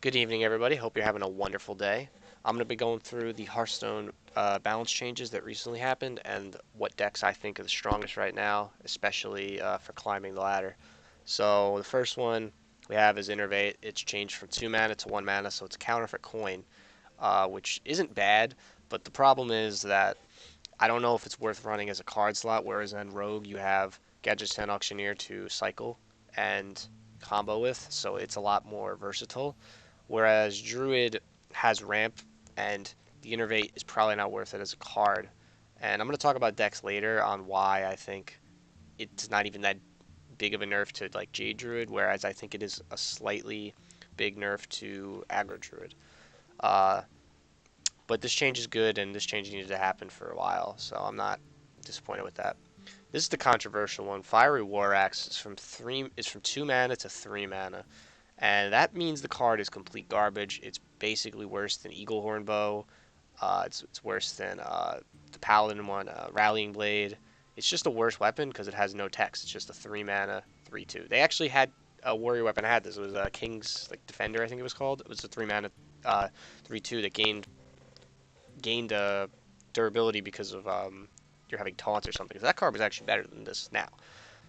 Good evening, everybody. Hope you're having a wonderful day. I'm going to be going through the Hearthstone balance changes that recently happened and what decks I think are the strongest right now, especially for climbing the ladder. So the first one we have is Innervate. It's changed from 2 mana to 1 mana, so it's a counterfeit coin, which isn't bad, but the problem is that I don't know if it's worth running as a card slot, whereas in Rogue you have Gadget and Auctioneer to cycle and combo with, so it's a lot more versatile. Whereas Druid has ramp, and the Innervate is probably not worth it as a card. And I'm going to talk about decks later on why I think it's not even that big of a nerf to like Jade Druid, whereas I think it is a slightly big nerf to Aggro Druid. Uh, but this change is good, and this change needed to happen for a while, so I'm not disappointed with that. This is the controversial one. Fiery War Axe is from 2 mana to 3 mana. And that means the card is complete garbage. It's basically worse than Eagle Horn Bow. It's worse than the Paladin one, Rallying Blade. It's just a worse weapon because it has no text. It's just a 3 mana 3/2. They actually had a warrior weapon that had this. It was a King's like Defender, I think it was called. It was a 3 mana 3/2 that gained durability because of you're having taunts or something. So that card was actually better than this now.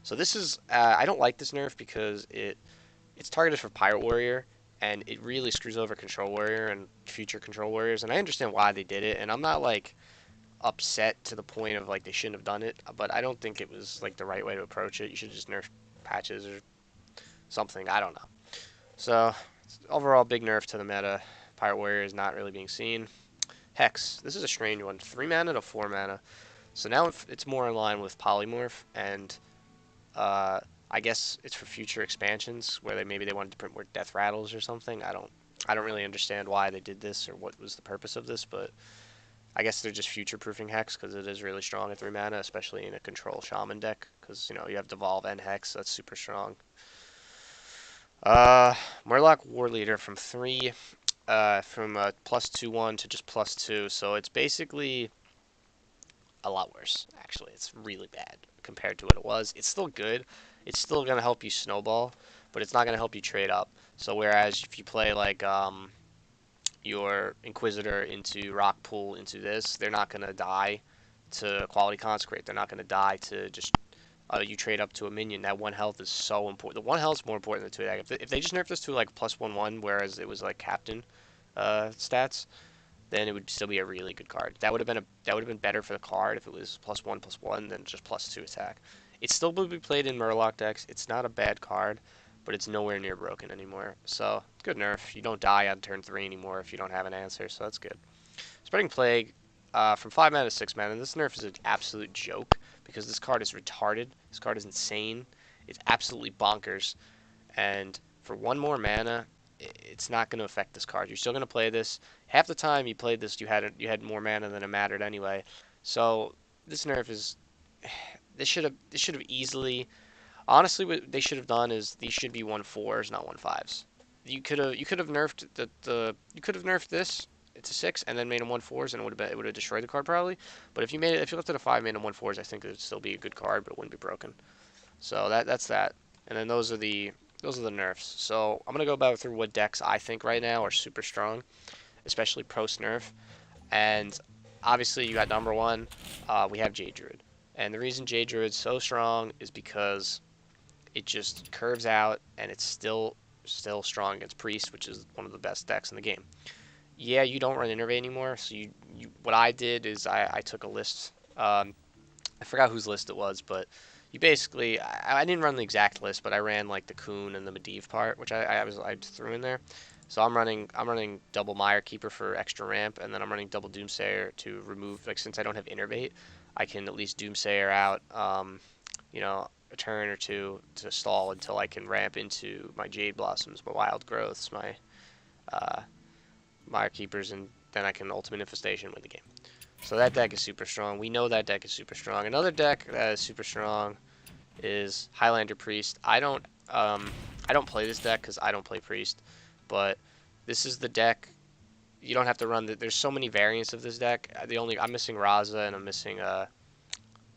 So this is I don't like this nerf because it's targeted for Pirate Warrior, and it really screws over Control Warrior and future Control Warriors. And I understand why they did it, and I'm not like upset to the point of like they shouldn't have done it, but I don't think it was like the right way to approach it. You should just nerf patches or something. I don't know. So overall, big nerf to the meta. Pirate Warrior is not really being seen. Hex. This is a strange one. 3 mana to 4 mana. So now it's more in line with Polymorph, and I guess it's for future expansions where maybe they wanted to print more death rattles or something. I don't really understand why they did this or what was the purpose of this, but I guess they're just future proofing Hex because it is really strong at 3 mana, especially in a control shaman deck because you have Devolve and Hex, so that's super strong. Uh, Murloc War Leader from from +2/1 to just +2, so it's basically a lot worse. Actually, it's really bad compared to what it was. It's still good. It's still gonna help you snowball, but it's not gonna help you trade up. So whereas if you play like your Inquisitor into Rock Pool into this, they're not gonna die to Quality Consecrate. They're not gonna die to just you trade up to a minion. That 1 health is so important. The 1 health is more important than 2 attack. If they just nerf this to like +1/1, whereas it was like Captain stats, then it would still be a really good card. That would have been better for the card if it was +1/+1 than just +2 attack. It still would be played in Murloc decks. It's not a bad card, but it's nowhere near broken anymore. So good nerf. You don't die on turn 3 anymore if you don't have an answer, so that's good. Spreading Plague from 5 mana to 6 mana. This nerf is an absolute joke because this card is retarded. This card is insane. It's absolutely bonkers. And for 1 more mana, it's not going to affect this card. You're still going to play this. Half the time you played this, you had more mana than it mattered anyway. So this nerf is this should have easily. Honestly, what they should have done is these should be 1/4s, not 1/5s. You could have nerfed you could have nerfed this. It's a 6 and then made them 1/4s and it would have destroyed the card probably. But if you left it a 5, made them 1/4s, I think it would still be a good card, but it wouldn't be broken. So that's that. And then those are the nerfs. So I'm gonna go back through what decks I think right now are super strong, especially post nerf. And obviously you got number one. We have Jade Druid, and the reason Jade Druid's so strong is because it just curves out and it's still strong against Priest, which is one of the best decks in the game. Yeah, you don't run Innervate anymore. So what I did is I took a list. I forgot whose list it was, but you basically I didn't run the exact list, but I ran like the Coon and the Medivh part, which I threw in there. So I'm running double Mire Keeper for extra ramp, and then I'm running double Doomsayer to remove, like, since I don't have Innervate, I can at least Doomsayer out a turn or two to stall until I can ramp into my Jade Blossoms, my Wild Growths, my uh, Mire Keepers, and then I can Ultimate Infestation win the game. So that deck is super strong. We know that deck is super strong. Another deck that is super strong is Highlander Priest. I don't play this deck because I don't play Priest, but this is the deck. You don't have to run. There's so many variants of this deck. I'm missing Raza and I'm missing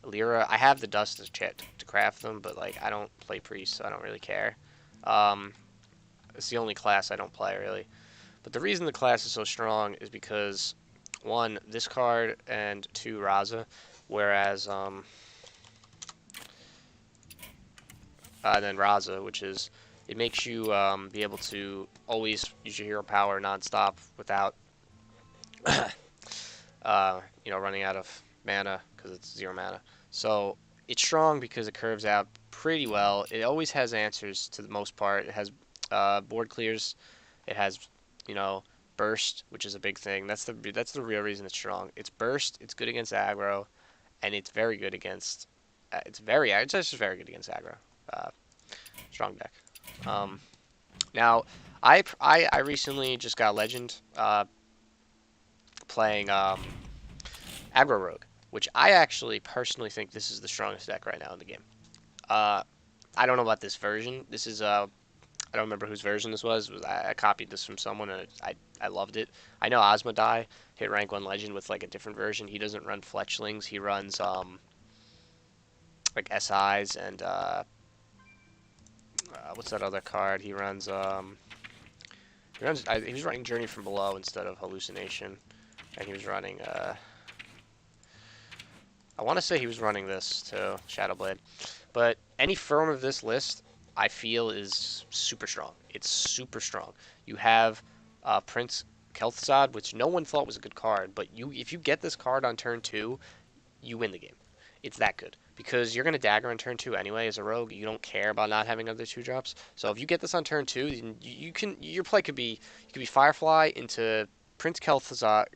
Lyra. I have the dust to craft them, but like I don't play Priest, so I don't really care. Um, It's the only class I don't play really. But the reason the class is so strong is because one, this card, and two, Raza. Whereas and then Raza, which is it makes you be able to always use your hero power nonstop without running out of mana because it's 0 mana. So it's strong because it curves out pretty well. It always has answers to the most part. It has board clears. It has, you know, burst, which is a big thing. That's the real reason it's strong. It's burst. It's good against aggro, and it's very good against. It's just very good against aggro. Uh, Strong deck. Um, Now, I recently just got Legend playing Aggro Rogue, which I actually personally think this is the strongest deck right now in the game. Uh, I don't know about this version. This is I don't remember whose version this was. I copied this from someone and I loved it. I know Osmodai hit rank 1 Legend with like a different version. He doesn't run Fletchlings. He runs like SIs and what's that other card? He was running Journey from Below instead of Hallucination, and he was running. I want to say he was running this too, Shadowblade. But any form of this list, I feel is super strong. It's super strong. You have Prince Kel'Thuzad, which no one thought was a good card, but if you get this card on turn 2, you win the game. It's that good because you're gonna dagger on turn 2 anyway. As a rogue, you don't care about not having other 2 drops. So if you get this on turn 2, you can your play could be Firefly into Prince Kelseth,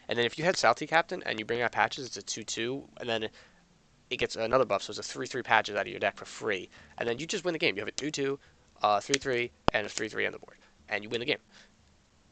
and then if you had Salty Captain and you bring out patches, it's a 2/2, and then it gets another buff, so it's a 3/3 patches out of your deck for free, and then you just win the game. You have a 2/2, 3/3, and a 3/3 on the board, and you win the game.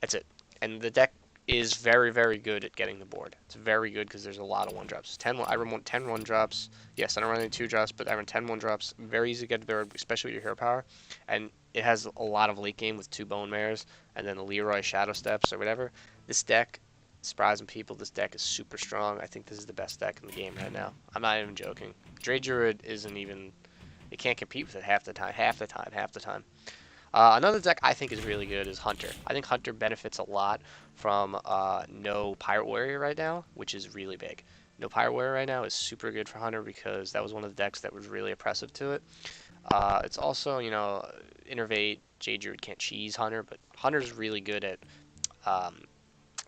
That's it. And the deck is very, very good at getting the board. It's very good because there's a lot of 1-drops. I run 10 1-drops. Yes, I don't run any 2-drops, but I run 10 1-drops. Very easy to get the board, especially with your hero power. And it has a lot of late game with 2 Bone Mares and then the Leroy Shadow Steps or whatever. This deck, surprising people, this deck is super strong. I think this is the best deck in the game right now. I'm not even joking. Dre Druid isn't even... It can't compete with it half the time. Another deck I think is really good is Hunter. I think Hunter benefits a lot from no Pirate Warrior right now, which is really big. No Pirate Warrior right now is super good for Hunter because that was one of the decks that was really oppressive to it. It's also, Innervate, Jade Druid can't cheese Hunter, but Hunter's really good at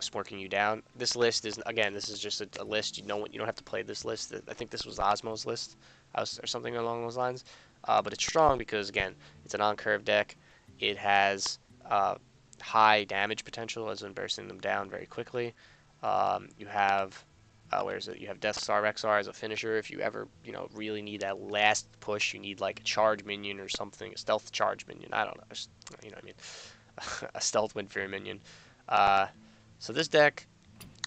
sporking you down. This list is, again, this is just a list. You don't have to play this list. I think this was Osmo's list or something along those lines. But it's strong because, again, it's an on-curve deck. It has high damage potential, as in bursting them down very quickly. You have where is it? You have Death Star Rexar as a finisher. If you ever really need that last push, you need like a charge minion or something, a stealth charge minion. I don't know, you know what I mean, a stealth Wind Fury minion. So this deck,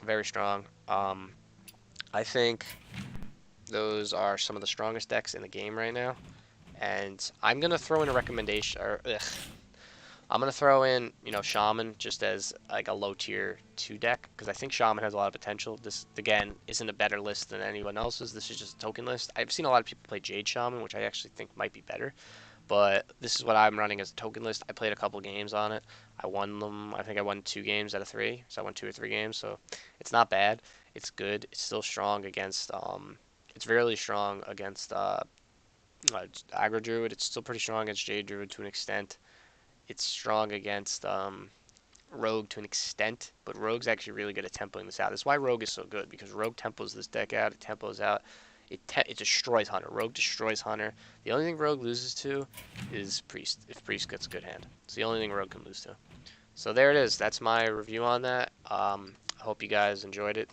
very strong. I think those are some of the strongest decks in the game right now. And I'm gonna throw in a recommendation, I'm gonna throw in, Shaman just as like a low tier 2 deck because I think Shaman has a lot of potential. This again isn't a better list than anyone else's. This is just a token list. I've seen a lot of people play Jade Shaman, which I actually think might be better. But this is what I'm running as a token list. I played a couple games on it. I won them. I think I won 2 games out of 3. So I won 2 or 3 games. So it's not bad. It's good. It's still strong against. It's really strong against Aggro Druid. It's still pretty strong against Jade Druid to an extent. It's strong against Rogue to an extent, but Rogue's actually really good at tempoing this out. That's why Rogue is so good, because Rogue tempos this deck out, it tempos out, it destroys Hunter. Rogue destroys Hunter. The only thing Rogue loses to is Priest, if Priest gets a good hand. It's the only thing Rogue can lose to. So there it is. That's my review on that. I hope you guys enjoyed it.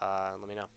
Let me know.